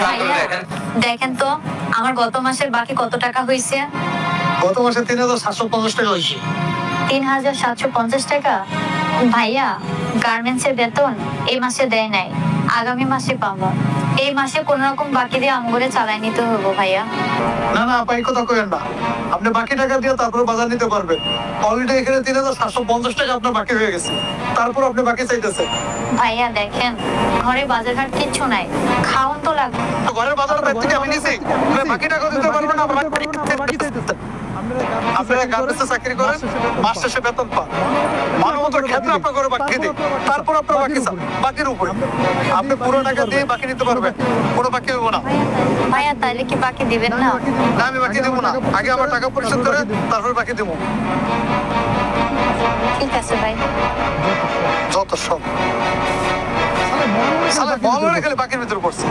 ভাইয়া দেখেন তো আমার গত মাসের বাকি কত টাকা হয়েছে। গত মাসে 3750 টাকা হয়েছে। 3750 টাকা? ভাইয়া গার্মেন্টসের বেতন এই মাসে দেয় নাই, আগামী মাসে পাবো। এই মাসে কোন রকম বাকি দিয়ে আমগরে চালাই নিতে হবো ভাইয়া। না না আপা, এই কথা কইেন না। আপনি বাকি টাকা দিয়ে তারপরে বাজার নিতে পারবেন। অলরেডি এখানে 3750 টাকা আপনার বাকি হয়ে গেছে, তারপর আপনি বাকি চাইতেছেন। ভাইয়া দেখেন ঘরে বাজার ঘাট কিচ্ছু নাই, খাওন তো লাগবে। ঘরের বাজার থেকে আমি নিছি, বাকি টাকা দিতে পারবেন না। বাকি চাইতেছেন। আপনারা গার্মেন্টসে চাকরি করেন, মাস শেষে বেতন পান, মানবতার ক্ষেত্রে আপনার ঘরে বাকি দিন, তারপর আপনার বাকি চান। বাকির উপরে আপনি পুরো টাকা দিয়ে বাকি নিতে পারবেন, কোনো বাকি হইব না। ভাইয়া তাইলে কি বাকি দিবেন না? না, আমি বাকি দেবো না। আগে আমার টাকা পরিশোধ করে তারপর বাকি দেবো। ঠিক আছে ভাই। যত সব বল খালি বাকির ভিতরে পড়ছে।